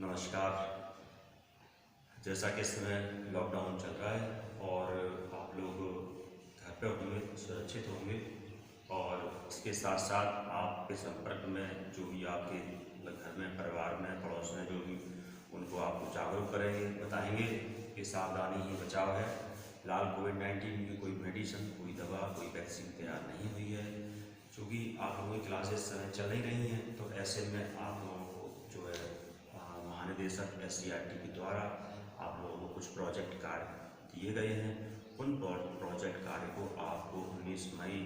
नमस्कार। जैसा कि इस समय लॉकडाउन चल रहा है और आप लोग घर पे होंगे, सुरक्षित होंगे और इसके साथ साथ आपके संपर्क में जो भी आपके घर में, परिवार में, पड़ोस में जो भी, उनको आप जागरूक करेंगे, बताएंगे कि सावधानी ही बचाव है। फिलहाल कोविड-19 की कोई मेडिसिन, कोई दवा, कोई वैक्सीन तैयार नहीं हुई है, क्योंकि आप लोगों की क्लासेस समय चल ही रही हैं। तो ऐसे में आप लोगों को जो है महानिदेशक SCERT के द्वारा आप लोगों को कुछ प्रोजेक्ट कार्य दिए गए हैं। उन प्रोजेक्ट कार्य को आपको 19 मई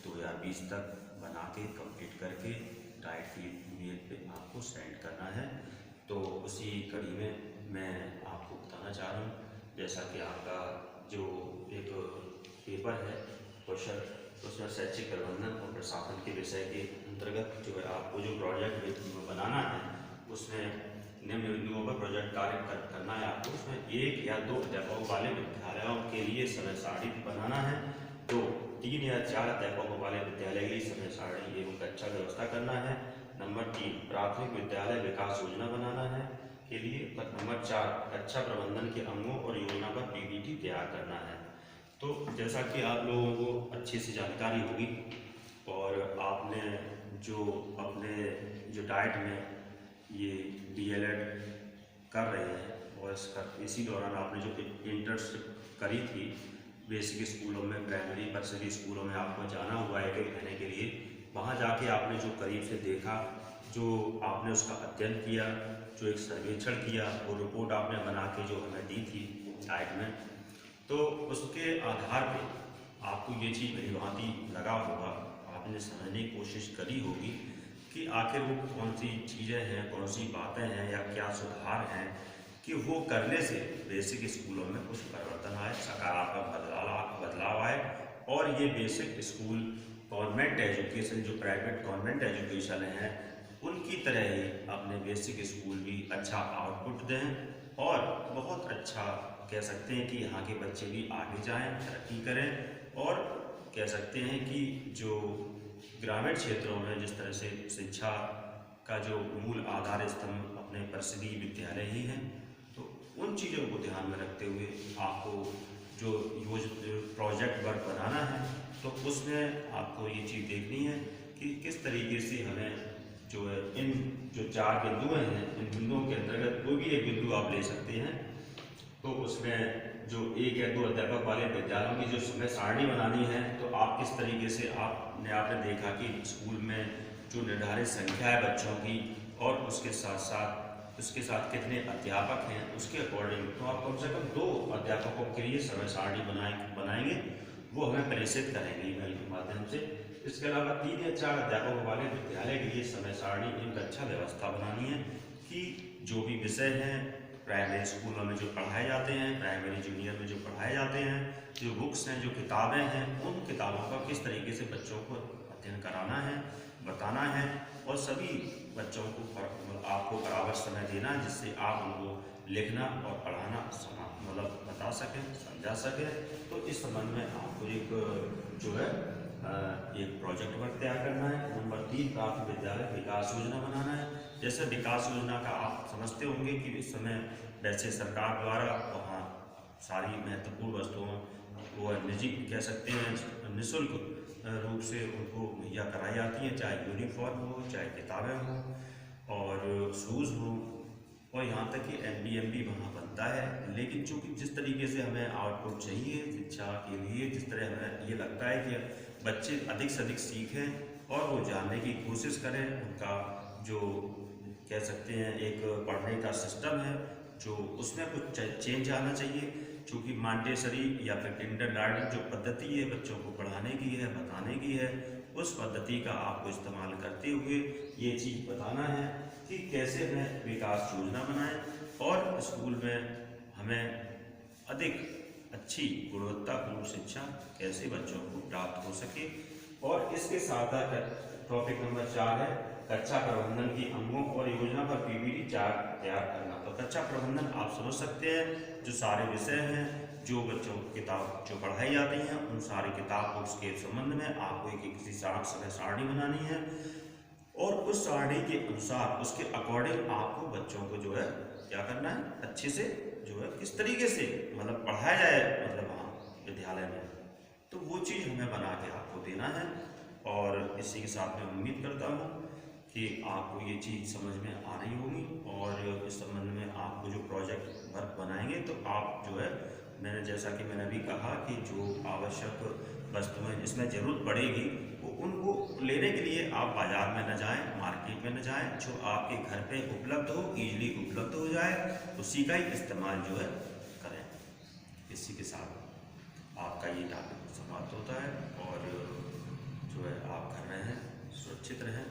2020 तक बना के कंप्लीट करके डाइट की ईमेल पे आपको सेंड करना है। तो उसी कड़ी में मैं आपको बताना चाह रहा हूँ, जैसा कि आपका जो एक पेपर है क्वेश्चन, उसमें शैक्षिक प्रबंधन और प्रशासन के विषय के अंतर्गत जो है आपको जो प्रोजेक्ट बनाना है, उसमें निम्न बिंदुओं पर प्रोजेक्ट कार्य करना है आपको। उसमें 1 या 2 अध्यापकों वाले विद्यालयों के लिए समय सारणी बनाना है। तो 3 या 4 अध्यापकों वाले विद्यालय की समय सारणी एवं कक्षा व्यवस्था करना है। नंबर 3 प्राथमिक विद्यालय विकास योजना बनाना है के लिए। नंबर 4 कक्षा प्रबंधन के अंगों और योजना पर PPT तैयार करना है। तो जैसा कि आप लोगों को अच्छी सी जानकारी होगी और आपने जो अपने जो डाइट में ये DLED कर रहे हैं और इसी दौरान आपने जो इंटर्नशिप करी थी बेसिक स्कूलों में, प्राइमरी नर्सरी स्कूलों में आपको जाना हुआ है एक महीने के लिए। वहाँ जाके आपने जो करीब से देखा, जो आपने उसका अध्ययन किया, जो एक सर्वेक्षण किया, वो रिपोर्ट आपने बना के जो हमें दी थी डाइट में, तो उसके आधार पे आपको ये चीज़ भली-भांति लगा होगा, आपने समझने की कोशिश करी होगी कि आखिर वो कौन सी चीज़ें हैं, कौन सी बातें हैं या क्या सुधार हैं कि वो करने से बेसिक स्कूलों में कुछ परिवर्तन आए, सकारात्मक बदलाव आए। और ये बेसिक स्कूल गवर्नमेंट एजुकेशन, जो प्राइवेट गवर्नमेंट एजुकेशन है, उनकी तरह ही अपने बेसिक स्कूल भी अच्छा आउटपुट दें और बहुत अच्छा कह सकते हैं कि यहाँ के बच्चे भी आगे जाएं, तरक्की करें। और कह सकते हैं कि जो ग्रामीण क्षेत्रों में जिस तरह से शिक्षा का जो मूल आधार स्तंभ अपने परिषदीय विद्यालय ही हैं, तो उन चीज़ों को ध्यान में रखते हुए आपको जो प्रोजेक्ट वर्क बनाना है, तो उसमें आपको ये चीज़ देखनी है कि किस तरीके से हमें जो है इन जो 4 बिंदु हैं, इन बिंदुओं के अंतर्गत कोई भी एक बिंदु आप ले सकते हैं। तो उसमें जो 1 या 2 अध्यापक वाले विद्यालयों की जो समय सारणी बनानी है, तो आप किस तरीके से आपने देखा कि स्कूल में जो निर्धारित संख्या है बच्चों की और उसके साथ कितने अध्यापक हैं, उसके अकॉर्डिंग तो आप कम से कम 2 अध्यापकों के लिए समय सारणी बनाएंगे, वो हमें प्रेषित करेंगे ईमेल के माध्यम से। इसके अलावा 3 या 4 अध्यापकों वाले विद्यालय के लिए समय सारणी एक अच्छा व्यवस्था बनानी है कि जो भी विषय हैं प्राइमरी स्कूलों में जो पढ़ाए जाते हैं, प्राइमरी जूनियर में जो पढ़ाए जाते हैं, जो बुक्स हैं, जो किताबें हैं, उन किताबों का किस तरीके से बच्चों को अध्ययन कराना है, बताना है और सभी बच्चों को आपको बराबर समय देना है, जिससे आप उनको लिखना और पढ़ाना मतलब बता सकें, समझा सकें। तो इस संबंध में आपको एक जो है एक प्रोजेक्ट वर्क तैयार करना है। नंबर 3 प्राथमिक विद्यालय विकास योजना बनाना है। जैसे विकास योजना का आप समझते होंगे कि इस समय वैसे सरकार द्वारा वहाँ सारी महत्वपूर्ण वस्तुओं वो निजी कह सकते हैं निःशुल्क रूप से उनको मुहैया कराई जाती हैं, चाहे यूनिफॉर्म हो, चाहे किताबें हों और शूज़ हों, और यहाँ तक कि NDMB वहाँ बनता है। लेकिन चूँकि जिस तरीके से हमें आउटपुट चाहिए शिक्षा के लिए, जिस तरह हमें ये लगता है कि बच्चे अधिक से अधिक सीखें और वो जानने की कोशिश करें, उनका जो कह सकते हैं एक पढ़ने का सिस्टम है, जो उसमें कुछ चेंज आना चाहिए। चूँकि मॉन्टेसरी या फिर किंडरगार्टन जो पद्धति है बच्चों को पढ़ाने की है, बताने की है, उस पद्धति का आपको इस्तेमाल करते हुए ये चीज़ बताना है कि कैसे हमें विकास योजना बनाएं और स्कूल में हमें अधिक अच्छी गुणवत्तापूर्ण शिक्षा कैसे बच्चों को प्राप्त हो सके। और इसके साथ टॉपिक नंबर 4 है कक्षा प्रबंधन की अंगों और योजना पर PPT चार्ट तैयार करना। तो कक्षा प्रबंधन आप समझ सकते हैं, जो सारे विषय हैं, जो बच्चों की किताब जो पढ़ाई जाती हैं, उन सारी किताब बुक्स के संबंध में आपको एक समय सारणी बनानी है और उस सारणी के अनुसार, उसके अकॉर्डिंग आपको बच्चों को जो है क्या करना है, अच्छे से जो है किस तरीके से मतलब पढ़ाया जाए, मतलब वहाँ विद्यालय में, तो वो चीज़ हमें बना के आपको देना है। और इसी के साथ मैं उम्मीद करता हूँ कि आपको ये चीज़ समझ में आ रही होगी, और इस संबंध में आपको जो प्रोजेक्ट वर्क बनाएंगे तो आप जो है, मैंने जैसा कि मैंने अभी कहा कि जो आवश्यक वस्तुएं इसमें ज़रूरत पड़ेगी वो उनको लेने के लिए आप बाज़ार में न जाएं, मार्केट में न जाएं, जो आपके घर पे उपलब्ध हो, ईजिली उपलब्ध हो जाए, उसी का ही इस्तेमाल जो है करें। इसी के साथ आपका ये टॉपिक समाप्त होता है, और जो है आप घर रहें, सुरक्षित रहें।